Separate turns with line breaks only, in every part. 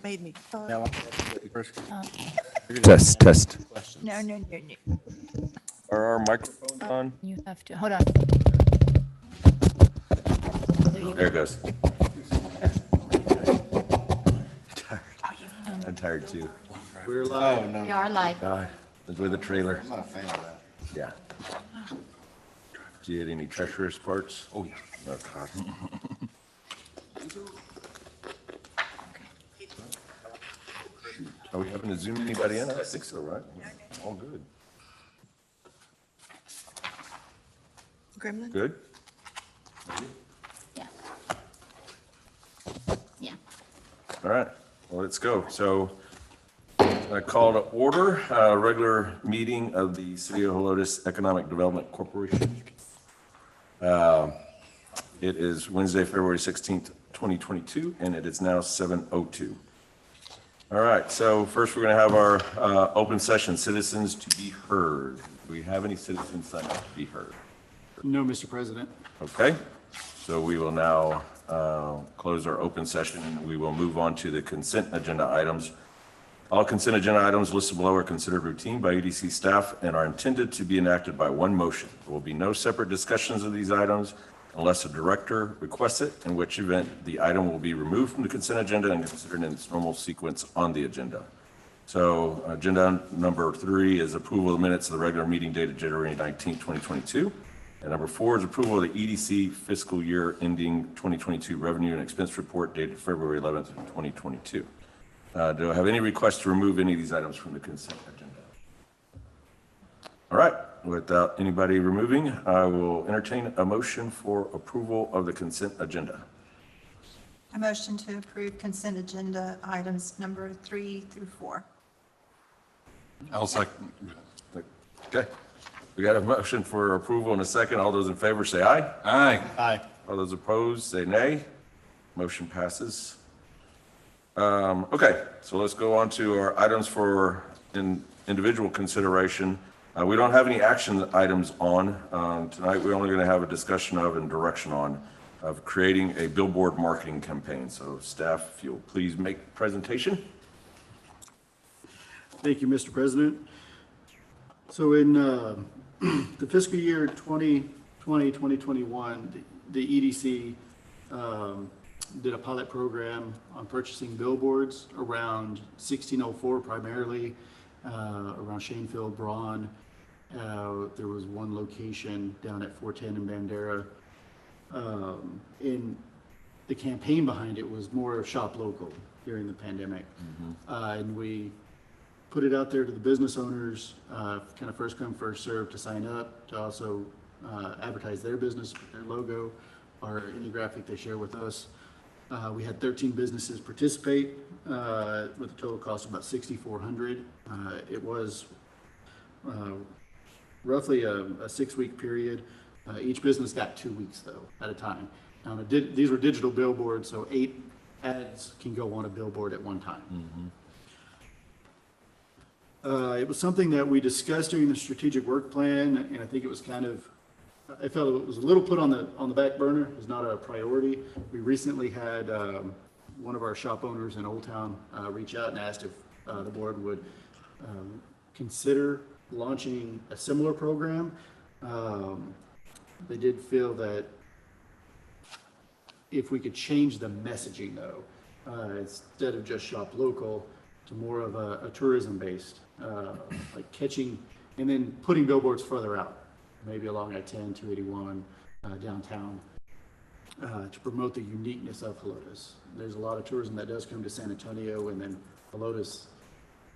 made me.
Now,
Test.
No.
are our microphones on?
You have to, hold on.
There it goes. I'm tired too.
We're live.
We are live.
God, with the trailer.
I'm not a fan of that.
Yeah. Do you get any treacherous parts? Oh, yeah. Oh, God. Are we having to zoom anybody in? I think so, right? All good.
Gremlin?
Good?
Yeah. Yeah.
All right, well, let's go. So I call to order a regular meeting of the City of Helotis Economic Development Corporation. It is Wednesday, February 16th, 2022, and it is now 7:02. All right, so first we're going to have our open session, citizens to be heard. Do we have any citizens signed up to be heard?
No, Mr. President.
Okay, so we will now close our open session and we will move on to the consent agenda items. All consent agenda items listed below are considered routine by EDC staff and are intended to be enacted by one motion. There will be no separate discussions of these items unless a director requests it, in which event the item will be removed from the consent agenda and considered in its normal sequence on the agenda. So agenda number 3 is approval of the minutes of the regular meeting dated January 19, 2022. And number 4 is approval of the EDC fiscal year ending 2022 revenue and expense report dated February 11th, 2022. Do I have any requests to remove any of these items from the consent agenda? All right, without anybody removing, I will entertain a motion for approval of the consent agenda.
A motion to approve consent agenda items number 3 through 4.
I'll second.
Okay, we got a motion for approval in a second. All those in favor say aye.
Aye.
Aye.
All those opposed say nay. Motion passes. Okay, so let's go on to our items for individual consideration. We don't have any action items on. Tonight, we're only going to have a discussion of and direction on of creating a billboard marketing campaign. So staff, if you'll please make presentation.
Thank you, Mr. President. So in the fiscal year 2020, 2021, the EDC did a pilot program on purchasing billboards around 1604 primarily, around Shanefield, Braun. There was one location down at 410 in Bandera. In the campaign behind it was more shop local during the pandemic. And we put it out there to the business owners, kind of first come, first serve to sign up, to also advertise their business with their logo or any graphic they share with us. We had 13 businesses participate with a total cost of about $6,400. It was roughly a 6-week period. Each business got 2 weeks though at a time. Now these were digital billboards, so 8 ads can go on a billboard at one time. It was something that we discussed during the strategic work plan, and I think it was kind of, I felt it was a little put on the back burner. It was not a priority. We recently had one of our shop owners in Old Town reach out and asked if the board would consider launching a similar program. They did feel that if we could change the messaging though, instead of just shop local to more of a tourism based, like catching and then putting billboards further out, maybe along I-10, 281, downtown, to promote the uniqueness of Helotis. There's a lot of tourism that does come to San Antonio, and then Helotis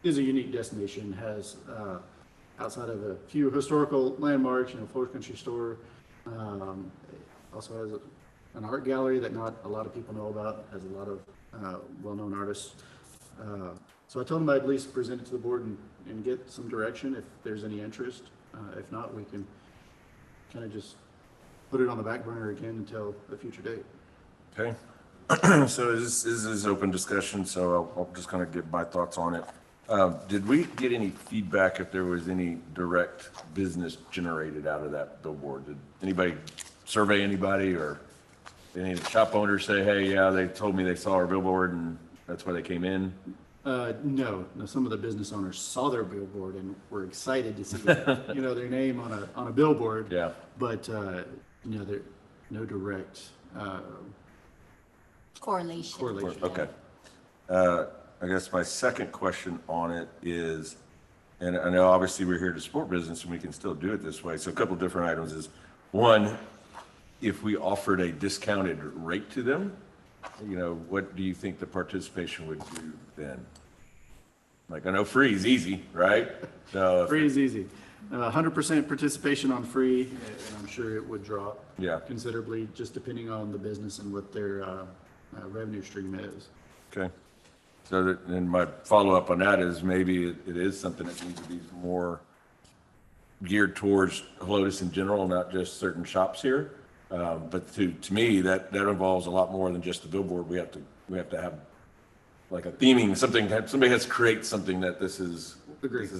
is a unique destination, has, outside of a few historical landmarks, Forest Country Store, also has an art gallery that not a lot of people know about, has a lot of well-known artists. So I told them I'd at least present it to the board and get some direction if there's any interest. If not, we can kind of just put it on the back burner again until a future date.
Okay. So this is open discussion, so I'll just kind of give my thoughts on it. Did we get any feedback if there was any direct business generated out of that billboard? Did anybody survey anybody, or did any of the shop owners say, hey, yeah, they told me they saw our billboard and That's why they came in?
No, some of the business owners saw their billboard and were excited to see, their name on a billboard.
Yeah.
But, there, no direct,
Correlation.
correlation.
Okay. I guess my second question on it is, and I know obviously we're here to support business and we can still do it this way. So a couple different items is, one, if we offered a discounted rate to them, what do you think the participation would do then? Like, I know free is easy, right? So,
Free is easy. 100% participation on free, and I'm sure it would drop
Yeah.
considerably, just depending on the business and what their revenue stream is.
okay. So then my follow-up on that is maybe it is something that needs to be more geared towards Helotis in general, not just certain shops here. But to me, that involves a lot more than just the billboard. We have to have like a theming, somebody has to create something that this is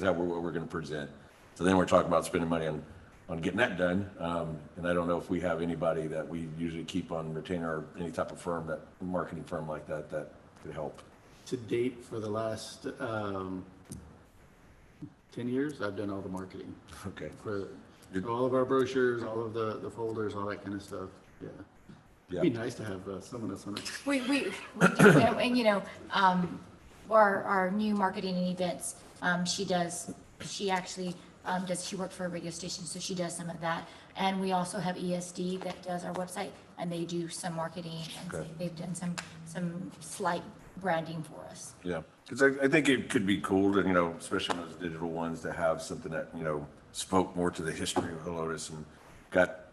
how what we're going to present. So then we're talking about spending money on getting that done. And I don't know if we have anybody that we usually keep on retainer or any type of firm, that marketing firm like that could help.
To date, for the last 10 years, I've done all the marketing
Okay.
for all of our brochures, all of the folders, all that kind of stuff. Yeah.
Yeah.
It'd be nice to have someone that's on it.
We do, and our new marketing and events, she actually she worked for a radio station, so she does some of that. And we also have ESD that does our website, and they do some marketing, and
Okay.
they've done some slight branding for us.
Yeah, because I think it could be cool to, especially on those digital ones, to have something that, spoke more to the history of Helotis and got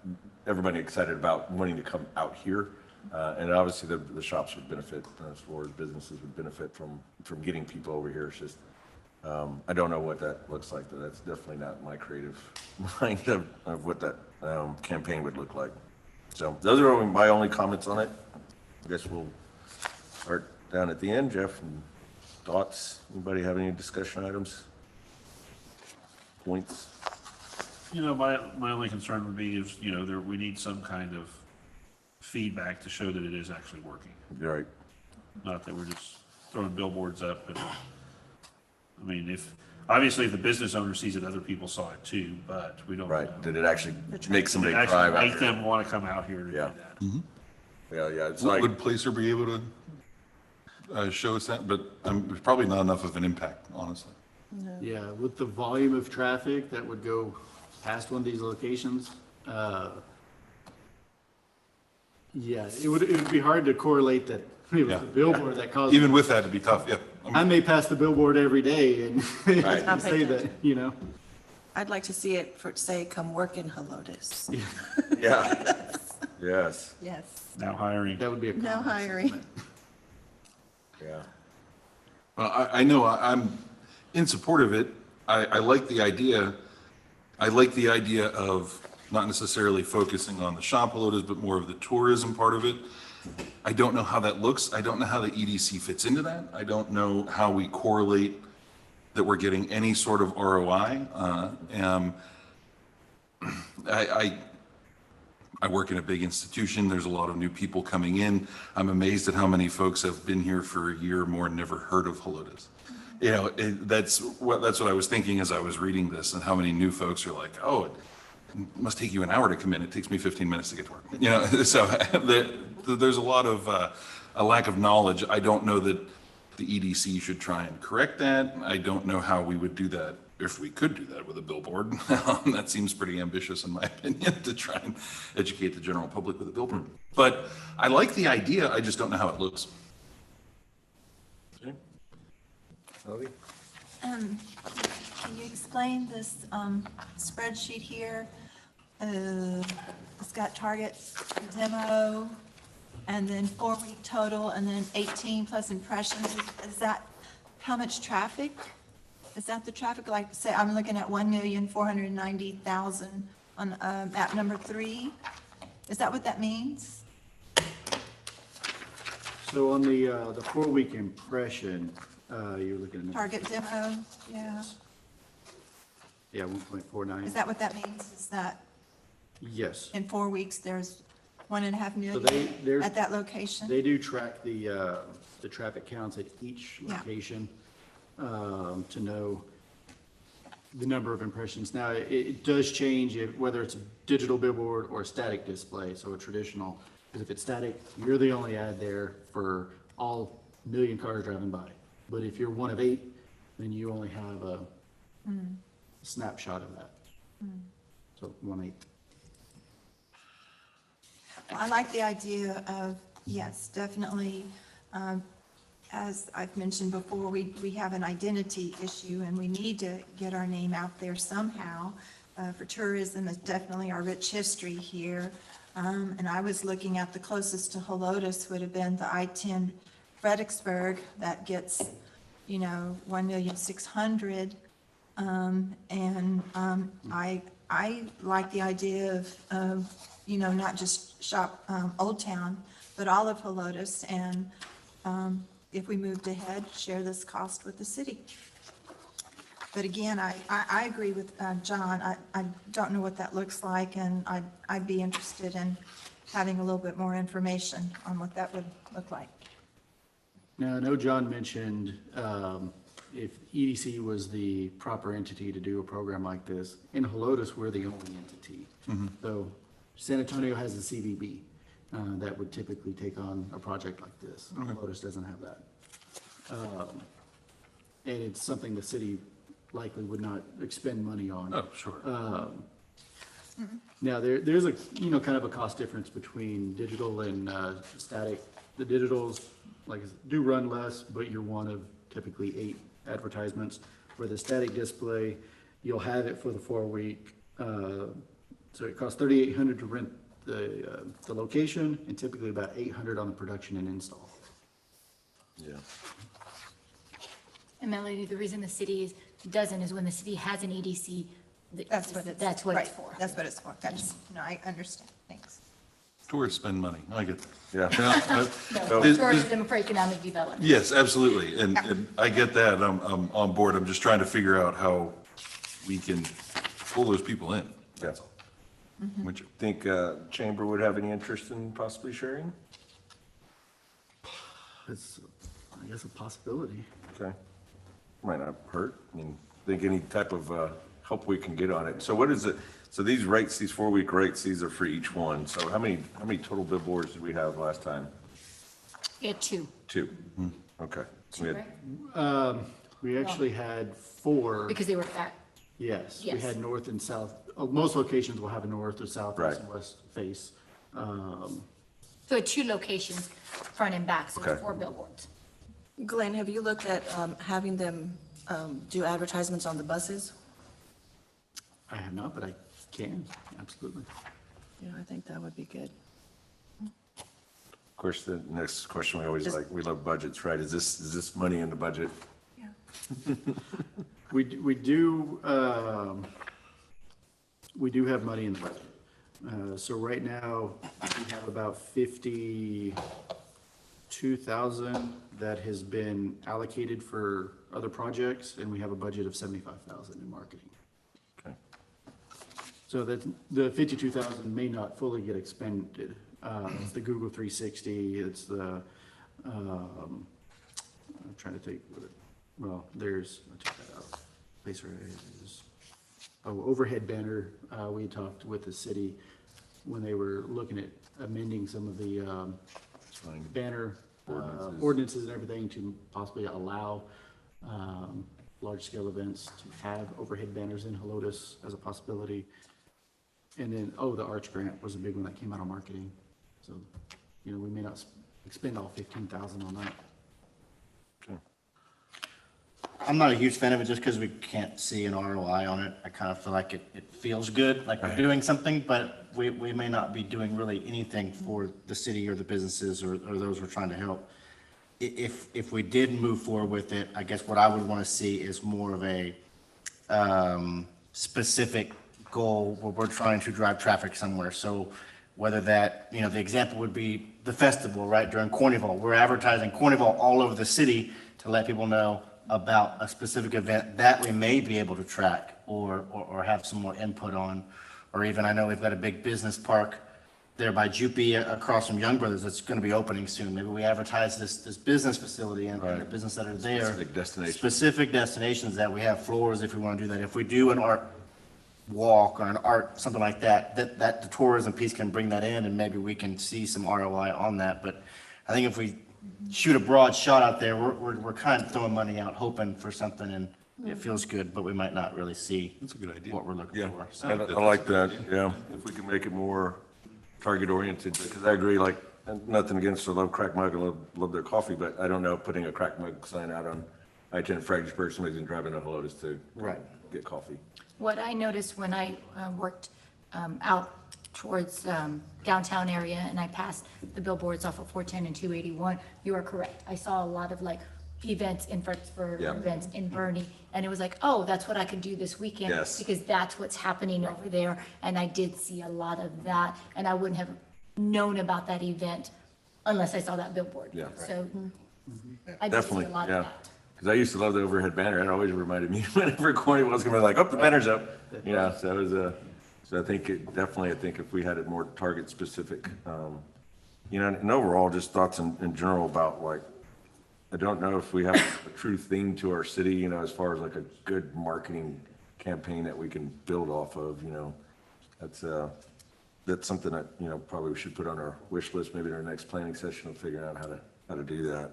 everybody excited about wanting to come out here. And obviously the shops would benefit, as far as businesses would benefit from getting people over here. It's just, I don't know what that looks like, but that's definitely not my creative mind of what that campaign would look like. So those are my only comments on it. I guess we'll start down at the end. Jeff, and thoughts? Anybody have any discussion items? Points?
My only concern would be is, we need some kind of feedback to show that it is actually working.
You're right.
Not that we're just throwing billboards up. And, obviously if the business owner sees it, other people saw it too, but we don't know.
Right. Did it actually make somebody
Actually
drive out
make
here?
them want to come out here to do
Yeah.
that.
Yeah. It's like,
Would Placer be able to show us that? But there's probably not enough of an impact, honestly.
Yeah, with the volume of traffic that would go past one of these locations, it would be hard to correlate that it was
Yeah.
the billboard that caused.
Even with that, it'd be tough, yeah.
I may pass the billboard every day and
Right.
I'll
say
pay
that,
I'd like to see it say, come work in Helotis.
yeah. Yes.
Yes.
Now hiring.
that would be a.
No hiring.
Yeah.
Well, I know I'm in support of it. I like the idea. I like the idea of not necessarily focusing on the shop Helotis, but more of the tourism part of it. I don't know how that looks. I don't know how the EDC fits into that. I don't know how we correlate that we're getting any sort of ROI. I work in a big institution. There's a lot of new people coming in. I'm amazed at how many folks have been here for a year or more and never heard of Helotis. That's what I was thinking as I was reading this, and how many new folks are like, oh, it must take you an hour to come in. It takes me 15 minutes to get to work. So there's a lot of a lack of knowledge. I don't know that the EDC should try and correct that. I don't know how we would do that, if we could do that with a billboard. That seems pretty ambitious in my opinion, to try and educate the general public with a billboard. But I like the idea, I just don't know how it looks.
Melody?
Can you explain this spreadsheet here? It's got target demo, and then 4-week total, and then 18 plus impressions. Is that how much traffic? Is that the traffic? Like, say, I'm looking at 1,490,000 on map number 3. Is that what that means?
So on the 4-week impression, you're looking at.
Target demo, yeah.
Yeah, 1.49.
Is that what that means? Is that
Yes.
in 4 weeks, there's 1.5
So
million at that location?
they do track the traffic counts at each
Yeah.
location, to know the number of impressions. Now, it does change whether it's a digital billboard or a static display, so a traditional. Because if it's static, you're the only ad there for all million cars driving by. But if you're one of 8, then you only have a snapshot of that. So 1/8.
I like the idea of, yes, definitely, as I've mentioned before, we have an identity issue and we need to get our name out there somehow. For tourism, it's definitely our rich history here. And I was looking at the closest to Helotis would have been the I-10 Fredericksburg that gets, 1,600,000. I like the idea of, not just shop Old Town, but all of Helotis, and if we moved ahead, share this cost with the city. But again, I agree with John. I don't know what that looks like, and I'd be interested in having a little bit more information on what that would look like.
Now, I know John mentioned if EDC was the proper entity to do a program like this. In Helotis, we're the only entity. So San Antonio has a CVB that would typically take on a project like this. Helotis doesn't have that. And it's something the city likely would not expend money on.
Oh, sure.
Now, there's a, kind of a cost difference between digital and static. The digitals, do run less, but you're one of typically 8 advertisements. For the static display, you'll have it for the 4-week. So it costs $3,800 to rent the location, and typically about $800 on the production and install.
Yeah.
And Melody, the reason the city doesn't is when the city has an EDC,
That's what it's.
that's what it's
right,
for.
That's what it's for. Gotcha. No, I understand. Thanks.
Tourists spend money. I get that.
Yeah.
No,
Is-
tourism for economic development.
Yes, absolutely. And I get that. I'm on board. I'm just trying to figure out how we can pull those people in.
That's all.
Which,
Think Chamber would have any interest in possibly sharing?
It's, I guess, a possibility.
Okay. Might not hurt. I mean, think any type of help we can get on it. So what is it? So these rates, these 4-week rates, these are for each one. So how many total billboards did we have last time?
We had 2.
2. Okay. So we had-
Right?
We actually had 4.
Because they were at,
Yes, we
Yes.
had north and south. Most locations will have a north or south, east and
Right.
west face.
so at 2 locations, front and back, so
Okay.
it's 4 billboards.
Glenn, have you looked at having them do advertisements on the buses?
I have not, but I can, absolutely.
Yeah, I think that would be good.
Of course, the next question we always we love budgets, right? Is this money in the budget?
Yeah.
We do have money in the budget. So right now, we have about 52,000 that has been allocated for other projects, and we have a budget of 75,000 in marketing.
Okay.
So that the 52,000 may not fully get expended. It's the Google 360, it's the, I'm trying to think, well, there's, I took that out. Placer is, overhead banner. We talked with the city when they were looking at amending some of the
Fine.
banner
Ordinances.
ordinances and everything to possibly allow large-scale events to have overhead banners in Helotis as a possibility. And then, the Arch Grant was a big one that came out of marketing. So, we may not expend all 15,000 on that.
I'm not a huge fan of it just because we can't see an ROI on it. I kind of feel like it feels good, like we're doing something, but we may not be doing really anything for the city or the businesses or those we're trying to help. If we did move forward with it, I guess what I would want to see is more of a specific goal where we're trying to drive traffic somewhere. So whether that, the example would be the festival, right, during Carnival. We're advertising Carnival all over the city to let people know about a specific event that we may be able to track or have some more input on. Or even, I know we've got a big business park there by Jupy across from Young Brothers that's going to be opening soon. Maybe we advertise this business facility and the business that are there.
Specific destinations.
Specific destinations that we have floors if we want to do that. If we do an art walk or an art, something like that, that the tourism piece can bring that in and maybe we can see some ROI on that. But I think if we shoot a broad shot out there, we're kind of throwing money out, hoping for something, and it feels good, but we might not really see
That's a good idea.
what we're looking
Yeah,
for.
I like that, yeah. If we can make it more target oriented, because I agree, like, nothing against, I love Crack Mug, I love their coffee, but I don't know, putting a Crack Mug sign out on I-10 Fredericksburg, somebody's been driving to Helotes to
Right.
get coffee.
What I noticed when I worked out towards downtown area and I passed the billboards off of 410 and 281, you are correct. I saw a lot of like events in Fredericksburg,
Yeah.
events in Bernie, and it was like, oh, that's what I could do this weekend.
Yes.
Because that's what's happening over there. And I did see a lot of that, and I wouldn't have known about that event unless I saw that billboard.
Yeah.
So I did see
Definitely,
a lot
yeah.
of that.
Because I used to love the overhead banner, it always reminded me whenever Corny was gonna be like, oh, the banner's up. Yeah, so it was so I think I think if we had it more target specific, and overall, just thoughts in general about like, I don't know if we have a true theme to our city, as far as like a good marketing campaign that we can build off of, that's something that, probably we should put on our wish list, maybe in our next planning session of figuring out how to do that.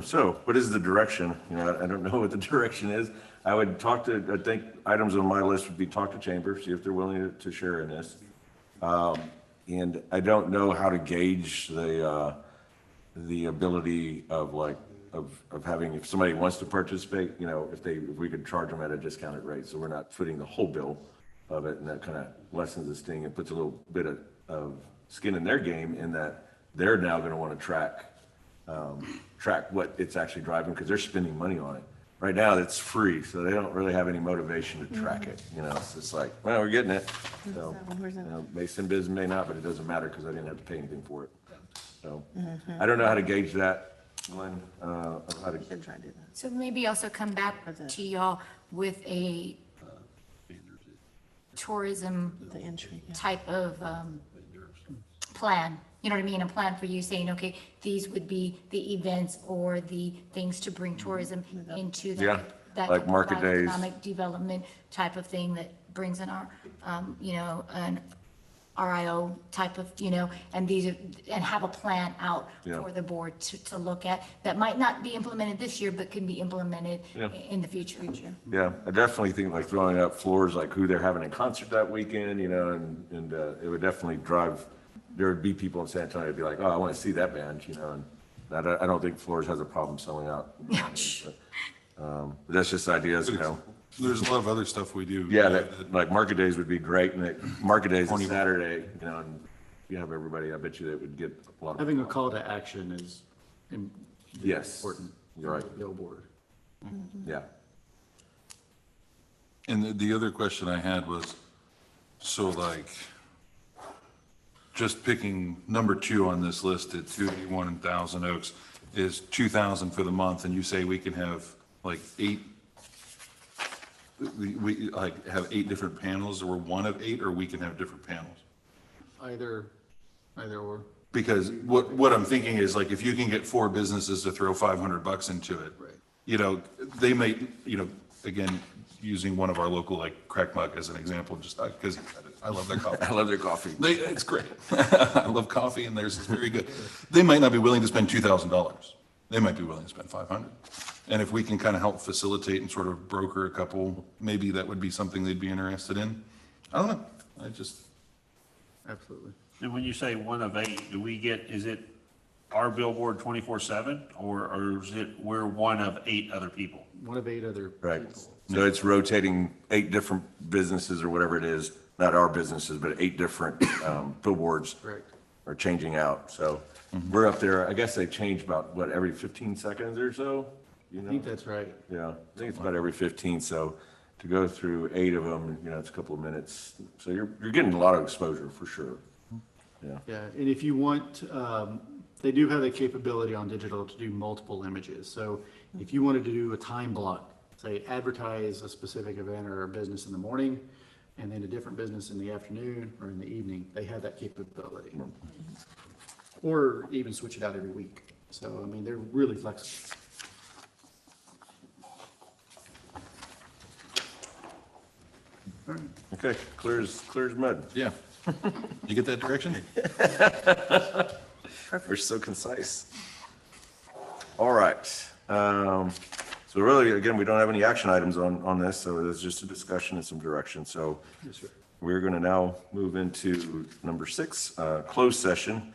So what is the direction? I don't know what the direction is. I would I think items on my list would be talk to Chamber, see if they're willing to share in this. And I don't know how to gauge the ability of having, if somebody wants to participate, if we could charge them at a discounted rate, so we're not footing the whole bill of it, and that kind of lessens this thing and puts a little bit of skin in their game in that they're now going to want to track what it's actually driving because they're spending money on it. Right now, it's free, so they don't really have any motivation to track it. It's just like, well, we're getting it. So, may send business, may not, but it doesn't matter because I didn't have to pay anything for it. So, I don't know how to gauge that, Glenn.
Should try to do that.
So maybe also come back to y'all with a tourism
The entry, yeah.
type of plan. You know what I mean? A plan for you saying, okay, these would be the events or the things to bring tourism into
Yeah,
that
like market days.
economic development type of thing that brings in our, an RIO type of, and and have a plan out
Yeah.
for the board to look at that might not be implemented this year, but can be implemented
Yeah.
in the future.
Yeah, I definitely think like throwing up floors, like who they're having in concert that weekend, and it would definitely drive, there would be people in San Antonio who'd be like, oh, I want to see that band, and I don't think Floors has a problem selling out. But that's just ideas,
There's a lot of other stuff we do.
Yeah, like market days would be great, and market days is Saturday, and you have everybody, I bet you that would get a lot of.
Having a call to action is
Yes,
important.
you're right,
Billboard.
yeah.
And the other question I had was, so like, just picking number 2 on this list at 281 in Thousand Oaks is 2,000 for the month, and you say we can have like 8, we like have 8 different panels, or one of 8, or we can have different panels?
Either or.
Because what I'm thinking is like, if you can get 4 businesses to throw $500 into it,
Right.
they may, again, using one of our local, like Crack Mug as an example, just because I love their coffee.
I love their coffee.
It's great. I love coffee, and theirs is very good. They might not be willing to spend $2,000. They might be willing to spend $500. And if we can kind of help facilitate and sort of broker a couple, maybe that would be something they'd be interested in. I don't know.
Absolutely.
And when you say one of 8, is it our billboard 24/7, or is it we're one of 8 other people?
One of 8 other
Right,
people.
so it's rotating 8 different businesses or whatever it is, not our businesses, but 8 different billboards.
Correct.
Are changing out, so we're up there, I guess they change about, every 15 seconds or so?
I think that's right.
Yeah, I think it's about every 15, so to go through 8 of them, it's a couple of minutes, so you're getting a lot of exposure for sure. Yeah,
Yeah, and if you want, they do have the capability on digital to do multiple images. So if you wanted to do a time block, say advertise a specific event or a business in the morning, and then a different business in the afternoon or in the evening, they have that capability. Or even switch it out every week. So, I mean, they're really flexible.
Okay, clear as mud.
Yeah. You get that direction?
We're so concise. All right. So really, again, we don't have any action items on this, so it's just a discussion and some direction. So
Yes, sir.
we're going to now move into number 6, closed session.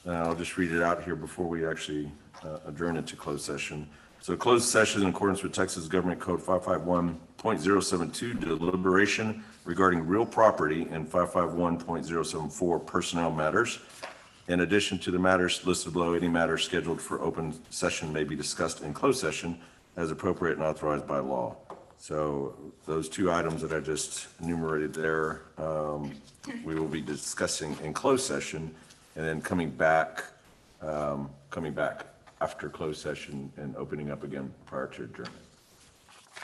I'll just read it out here before we actually adjourn into closed session. So closed session in accordance with Texas Government Code 551.072, deliberation regarding real property, and 551.074, personnel matters. In addition to the matters listed below, any matter scheduled for open session may be discussed in closed session as appropriate and authorized by law. So those 2 items that I just enumerated there, we will be discussing in closed session, and then coming back after closed session and opening up again prior to adjournment.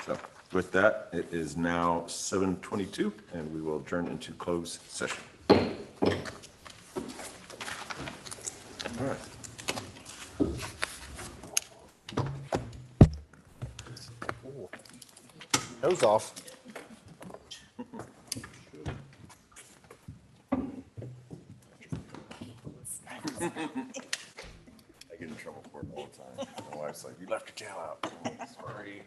So with that, it is now 7:22, and we will adjourn into closed session. All right.
Nose off.
I get in trouble for it all the time. My wife's like, "You left your tail out." Sorry.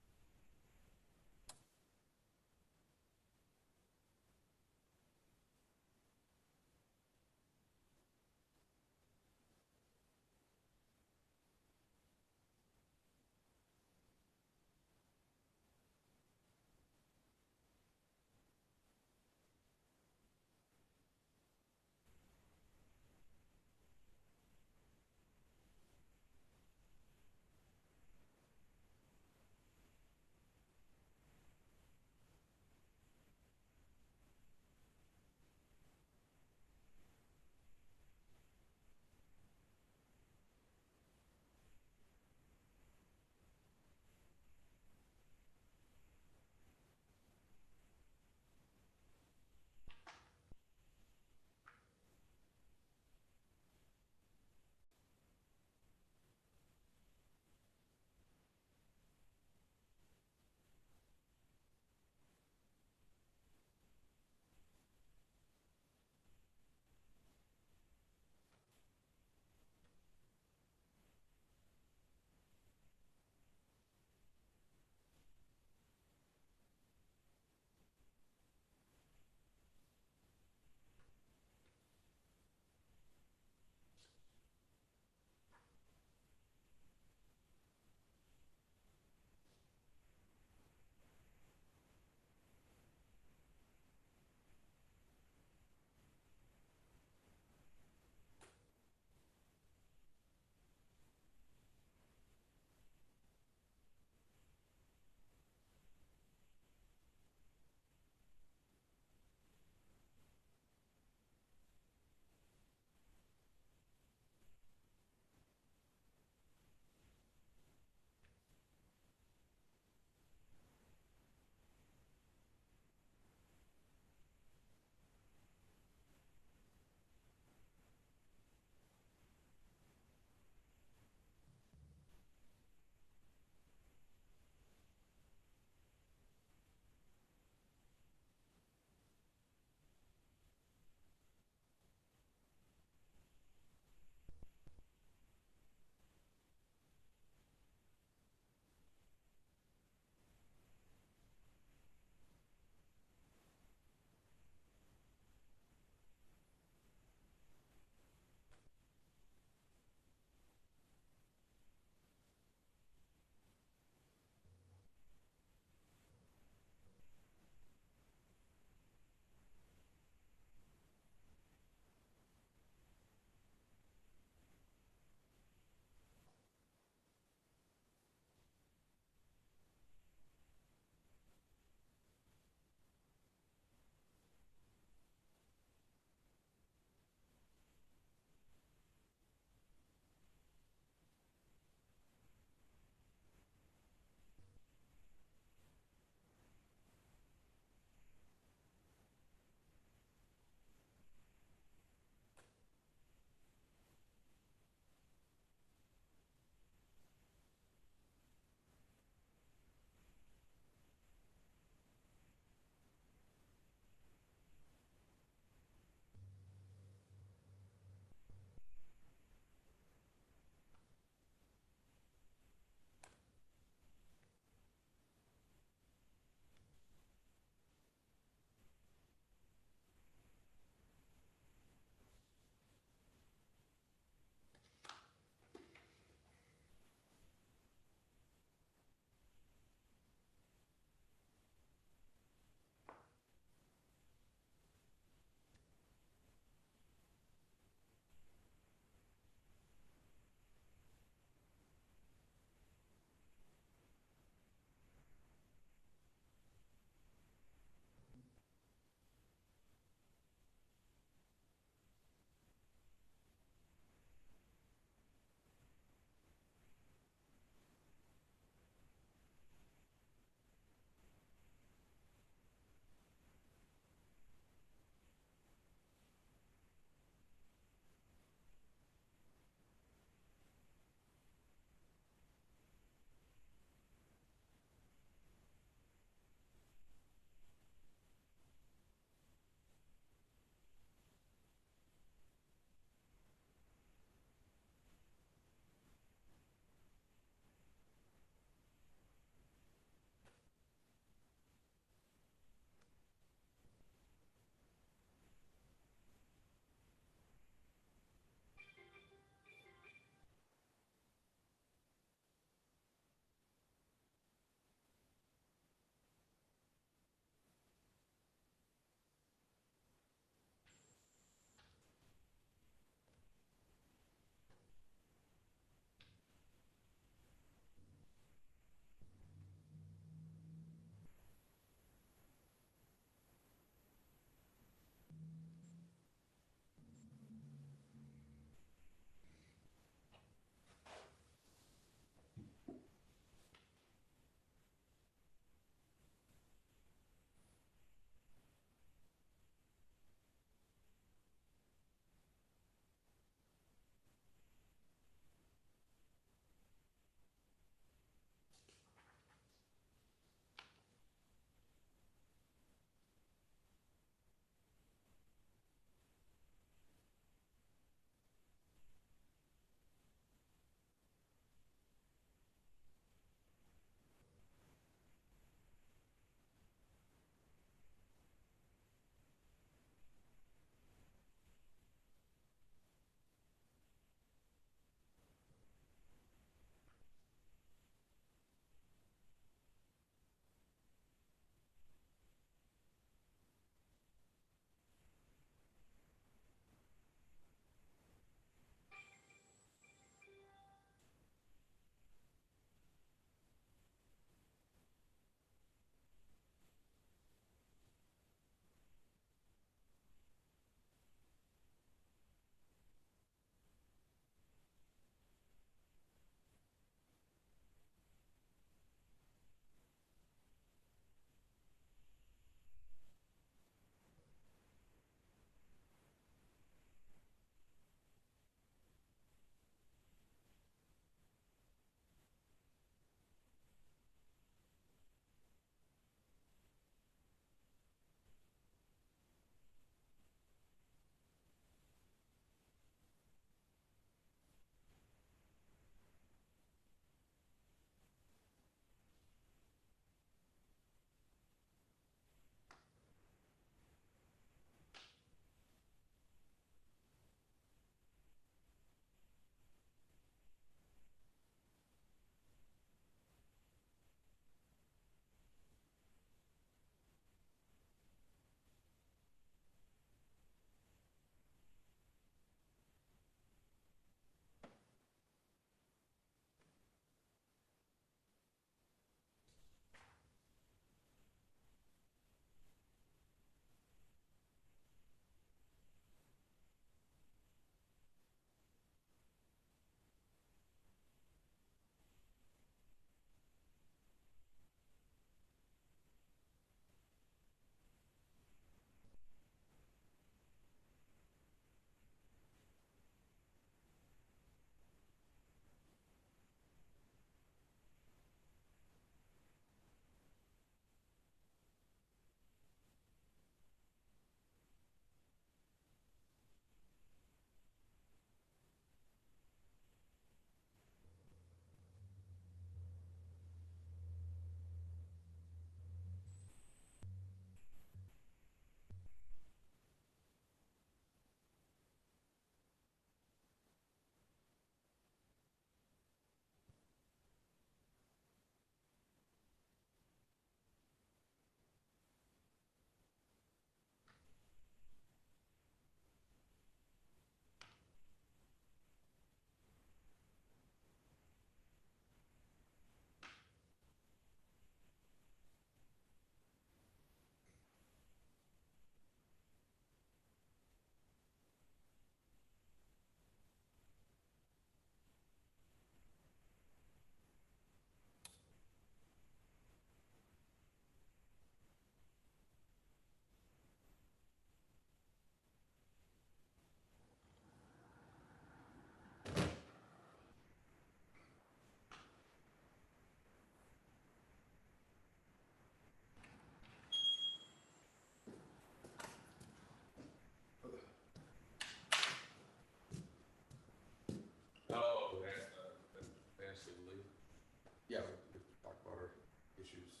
Yeah, we talk about our issues.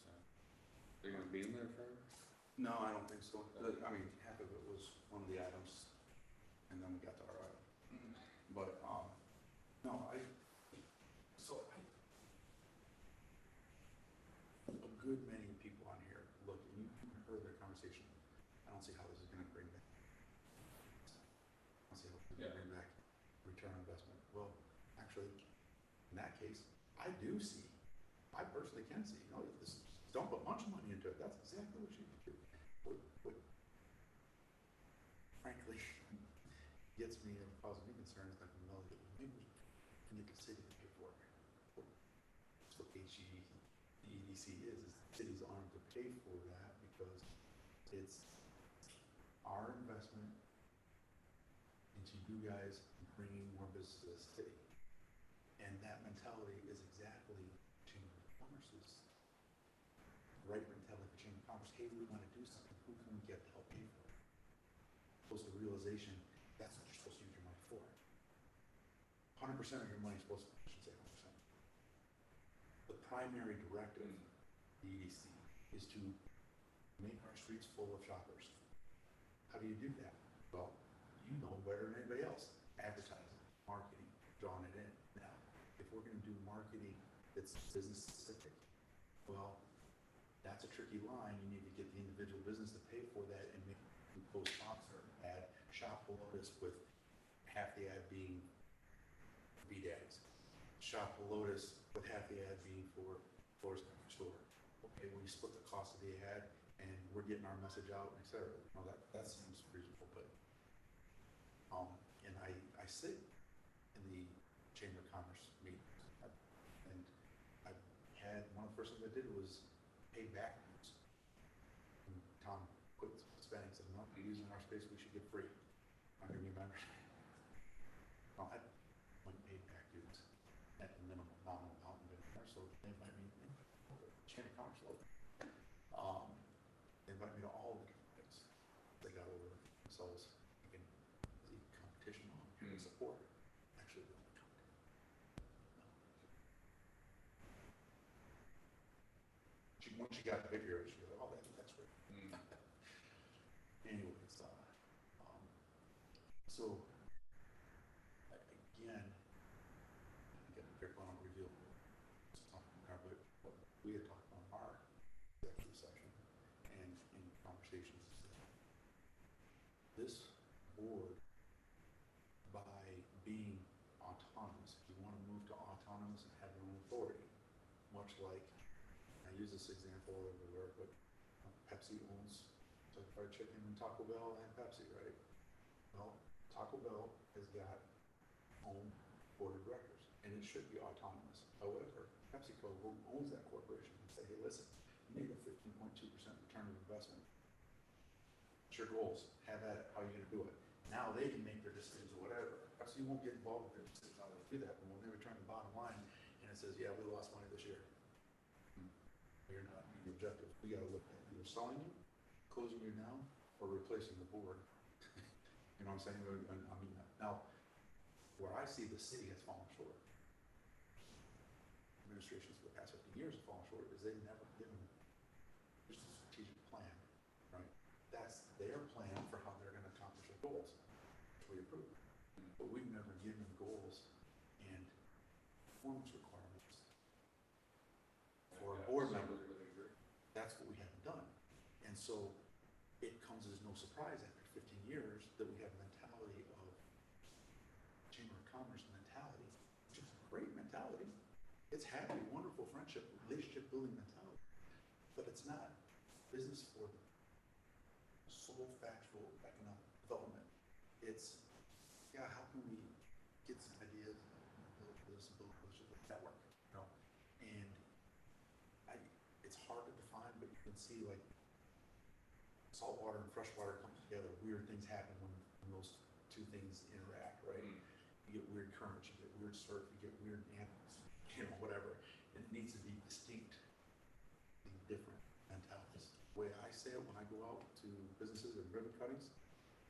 They're gonna be in there forever?
No, I don't think so. I mean, half of it was one of the items, and then we got to our item. But, no, a good many people on here, look, and you heard their conversation. I don't see how this is gonna bring back. I don't see how it's gonna bring back return on investment. Well, actually, in that case, I do see, I personally can see, this, don't put much money into it. That's exactly what you do. What frankly gets me and causes me concern is like, maybe we can get the city to pay for it. That's what EDC is the city's arm to pay for that because it's our investment into you guys bringing more business to the city. And that mentality is exactly Chamber of Commerce's right mentality for Chamber of Commerce. Hey, we want to do something. Who can we get to help pay for it? Opposed to the realization that's what you're supposed to use your money for. 100% of your money is supposed to, I should say 100%. The primary directive of the EDC is to make our streets full of shoppers. How do you do that? Well, you know better than anybody else. Advertising, marketing, drawing it in. Now, if we're going to do marketing that's business specific, well, that's a tricky line. You need to get the individual business to pay for that and make a co-sponsor ad, shop Helotis with half the ad being B-Daddies. Shop Helotis with half the ad being for Florida's Country Store. Okay, when you split the cost of the ad and we're getting our message out, et cetera. That seems reasonable, but and I sit in the Chamber of Commerce meetings, and I had one of the first things I did was pay back dues. And Tom quit spending, said, "No, you're using our space, we should get free. I'm gonna be a membership." Well, I went and paid back dues at the minimum nominal amount in there, so they invite me to Chamber of Commerce local. They invite me to all the different things. They got over themselves thinking the competition on and support. Actually, once you got bigger, she goes, "Oh, that's great." Anyways, so again, I get careful, I don't reveal but what we had talked about in our executive session and in conversations. This board, by being autonomous, if you want to move to autonomous and have your own authority, much like, I use this example everywhere, but Pepsi owns Fried Chicken and Taco Bell and Pepsi, right? Well, Taco Bell has got own board of directors, and it should be autonomous. However, PepsiCo, who owns that corporation, can say, "Hey, listen, you need a 15.2% return on investment. It's your goals. Have at it. How are you going to do it?" Now they can make their decisions or whatever. Pepsi won't get involved with their decisions how they do that, but when they return the bottom line and it says, "Yeah, we lost money this year," you're not meeting the objective. We got to look at either selling you, closing you down, or replacing the board. You know what I'm saying? I mean, now, where I see the city has fallen short, administrations for the past 15 years have fallen short, is they've never given just a strategic plan, right? That's their plan for how they're going to accomplish their goals, which we approve. But we've never given goals and performance requirements for a board member. That's what we haven't done. And so it comes as no surprise after 15 years that we have a mentality of Chamber of Commerce mentality, which is a great mentality. It's happy, wonderful friendship, relationship building mentality. But it's not business for the sole factual economic development. It's, yeah, how can we get some ideas and build a network, you know? And it's hard to define, but you can see like saltwater and freshwater come together. Weird things happen when those two things interact, right? You get weird currents, you get weird surf, you get weird animals, whatever. And it needs to be distinct and different mentalities. The way I say it when I go out to businesses and ribbon cuttings,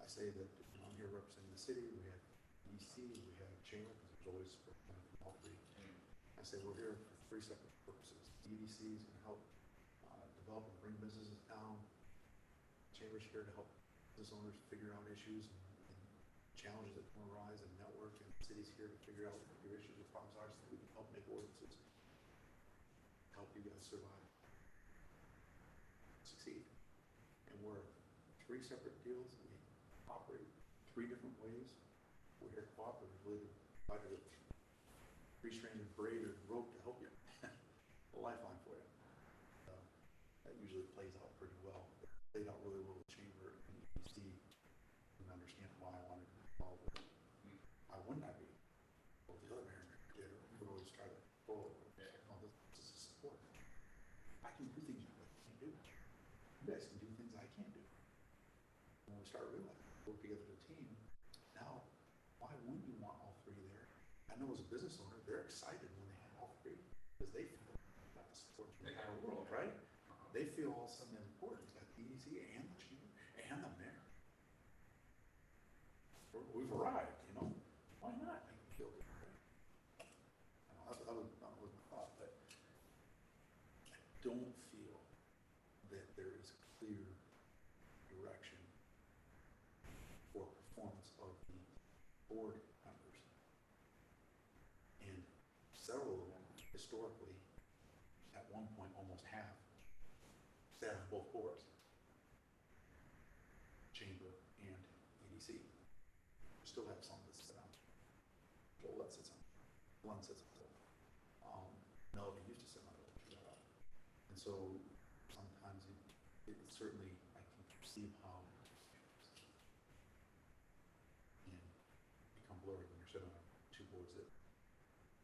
I say that I'm here representing the city, we have EDC, we have Chamber, because there's always all three. I say we're here for three separate purposes. EDC is going to help develop and bring businesses down. Chamber's here to help business owners figure out issues and challenges that can arise and network, and the city's here to figure out what your issues or problems are so that we can help make ordinances, help you guys survive, succeed. And we're three separate deals, and we operate three different ways. We're here cooperatively to provide a three-stranded braid or rope to help you, a lifeline for you. That usually plays out pretty well. It played out really well with Chamber and EDC, and understand why I wanted to be involved with it. Why wouldn't I be? Well, the other mayor did, or we always try to follow. Oh, this is support. I can do things you guys can't do. You guys can do things I can't do. When we start realizing, work together as a team, now, why wouldn't you want all three there? I know as a business owner, they're excited when they have all three, because they feel like the support from the entire world, right? They feel all of a sudden important, got the EDC and the chamber and the mayor. We've arrived, you know? Why not make them feel good? I know, that was not what I thought, but I don't feel that there is clear direction for performance of the board members. And several of them, historically, at one point, almost half, sat on both boards, Chamber and EDC. We still have some that sit on. Joel sits on. Glenn sits on. Melody used to sit on it. And so sometimes it certainly, I can perceive how it can become blurry when you're sitting on two boards that,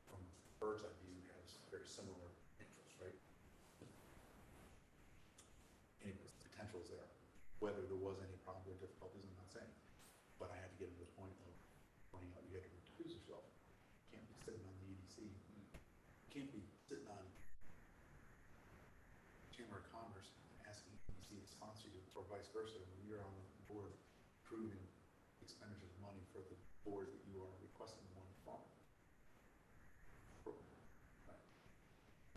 from bird's eye view, has very similar interests, right? Anyways, the potential is there. Whether there was any problems or difficulties, I'm not saying. But I had to get to the point of pointing out you had to recuse yourself. You can't be sitting on the EDC. You can't be sitting on Chamber of Commerce asking EDC to sponsor you, or vice versa, when you're on the board approving expenditures of money for the board that you are requesting the money from. Right.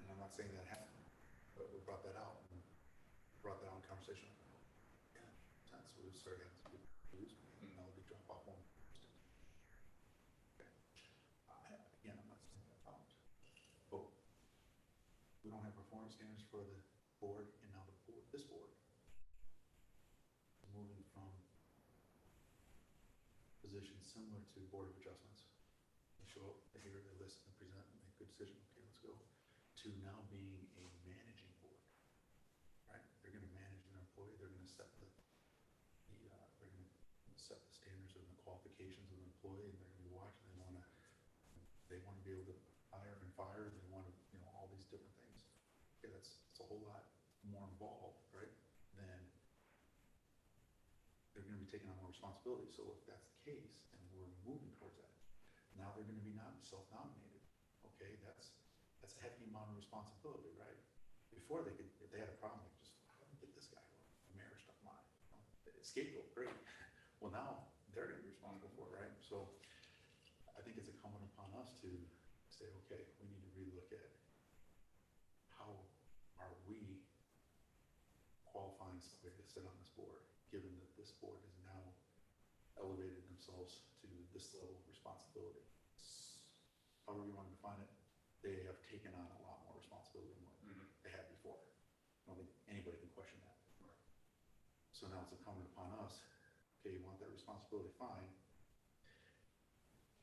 And I'm not saying that happened, but we brought that out. And brought that on conversation. Yeah, so we started having some people lose me, and Melody drop off one. Okay. Again, I'm not saying that problems, but we don't have performance standards for the board, and now the board, this board, is moving from positions similar to Board of Adjustments. They show up, they hear, they listen, they present, and make a good decision. Okay, let's go. To now being a managing board. Right? They're going to manage an employee. They're going to set they're going to set the standards and the qualifications of an employee, and they're going to be watching. They want to be able to hire and fire. They want to, you know, all these different things. Okay, that's a whole lot more involved, right? Then they're going to be taking on more responsibility. So if that's the case, and we're moving towards that, now they're going to be not self-nominated. Okay, that's a heavy amount of responsibility, right? Before they could, if they had a problem, they could just, how do we get this guy? Well, the mayor stuck mine. You know, scapegoat, great. Well, now they're going to be responsible for it, right? So I think it's incumbent upon us to say, okay, we need to relook at how are we qualifying somebody to sit on this board, given that this board has now elevated themselves to this level of responsibility. However you want to define it, they have taken on a lot more responsibility than what they had before. I don't think anybody can question that. Right. So now it's incumbent upon us, okay, you want that responsibility, fine.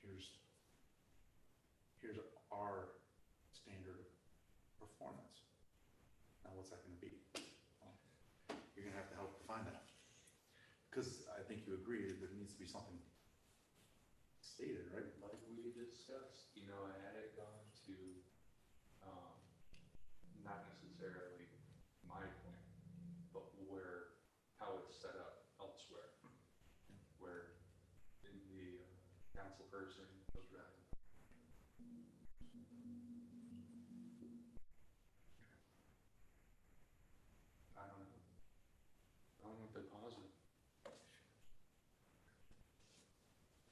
Here's our standard of performance. Now what's that going to be? Well, you're going to have to help define that. Because I think you agree that there needs to be something stated, right?
Like we discussed, you know, had it gone to, not necessarily my plan, but how it's set up elsewhere, where in the council person goes around. I don't know if they're positive.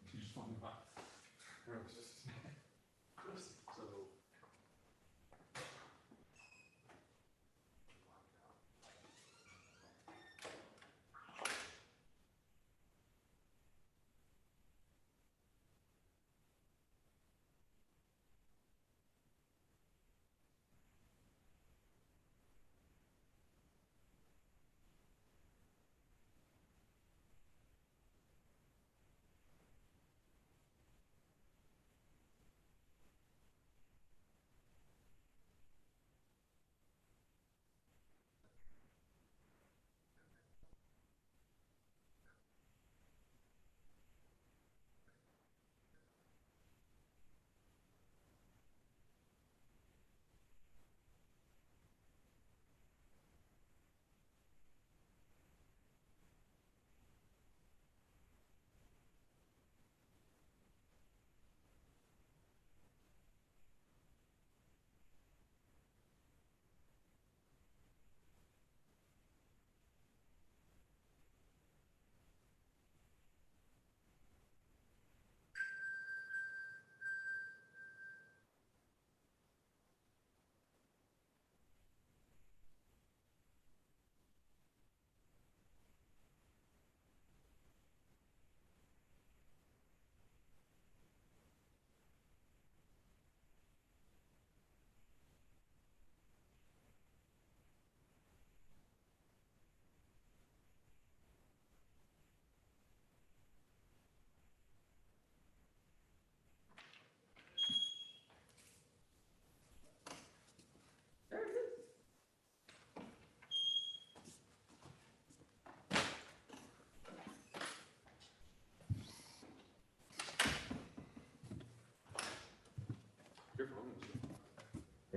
You just want to so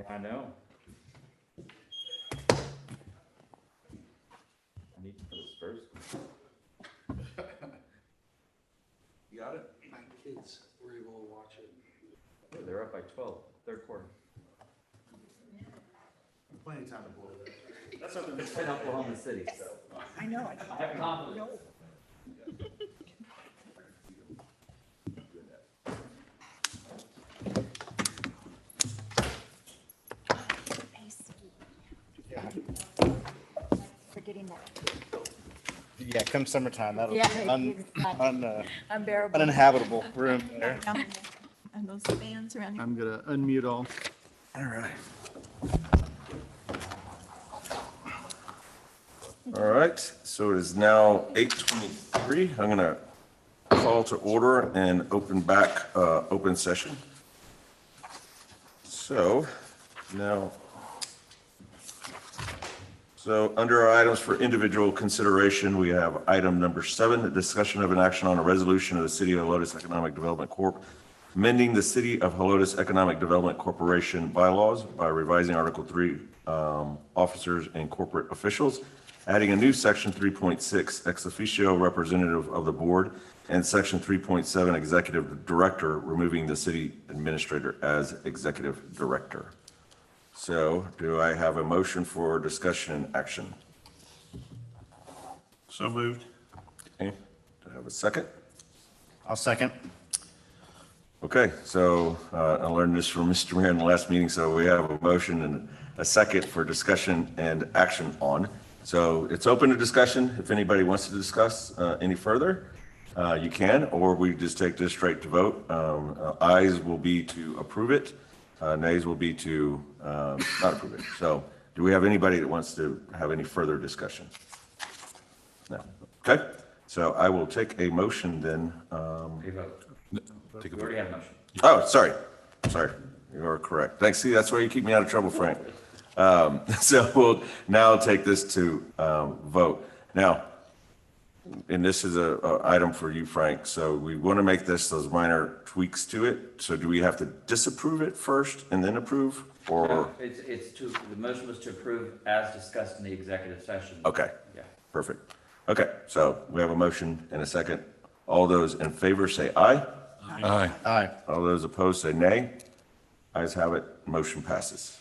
Yeah, I know. I need to put a Spurs.
You got it?
My kids were able to watch it.
Oh, they're up by 12, third quarter.
Plenty of time to boil it.
That's something that's in Oklahoma City, so.
I know.
I have confidence.
Forgetting that.
Yeah, come summertime, that'll
Yeah,
be
unbearable.
uninhabitable room there.
And those fans around you.
I'm gonna unmute all.
All right. All right, so it is now 8:23. I'm going to call to order and open back open session. So now, under our items for individual consideration, we have item number 7, the discussion of an action on a resolution of the City of Helotis Economic Development Corp., amending the City of Helotis Economic Development Corporation bylaws by revising Article 3, officers and corporate officials, adding a new Section 3.6, ex officio representative of the board, and Section 3.7, executive director, removing the city administrator as executive director. So do I have a motion for discussion and action?
So moved.
Okay, do I have a second?
I'll second.
Okay, so I learned this from Mr. Mayor in the last meeting, so we have a motion and a second for discussion and action on. So it's open to discussion. If anybody wants to discuss any further, you can, or we just take this straight to vote. Ayes will be to approve it, nays will be to not approve it. So do we have anybody that wants to have any further discussion? No. Okay, so I will take a motion then.
Hey, vote.
Take a
We already have a motion.
Oh, sorry. You are correct. Thanks. See, that's why you keep me out of trouble, Frank. So we'll now take this to vote. Now, and this is a item for you, Frank. So we want to make those minor tweaks to it. So do we have to disapprove it first and then approve, or?
It's the motion was to approve as discussed in the executive session.
Okay,
Yeah.
perfect. Okay, so we have a motion and a second. All those in favor say aye.
Aye.
Aye.
All those opposed say nay. Ayes have it, motion passes.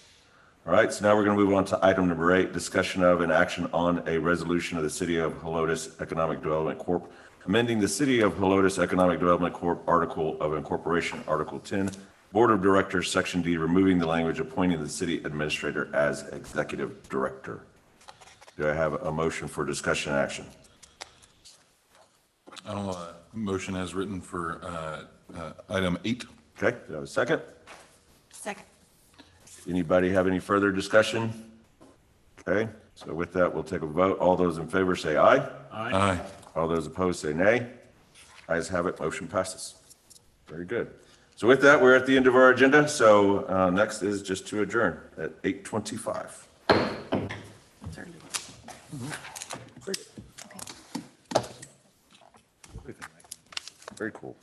All right, so now we're going to move on to item number 8, discussion of an action on a resolution of the City of Helotis Economic Development Corp., amending the City of Helotis Economic Development Corp. Article of Incorporation, Article 10, Board of Directors, Section D, removing the language appointing the city administrator as executive director. Do I have a motion for discussion and action?
I'll motion as written for item 8.
Okay, do I have a second?
Second.
Anybody have any further discussion? Okay, so with that, we'll take a vote. All those in favor say aye.
Aye.
All those opposed say nay. Ayes have it, motion passes. Very good. So with that, we're at the end of our agenda. So next is just to adjourn at 8:25. Very cool.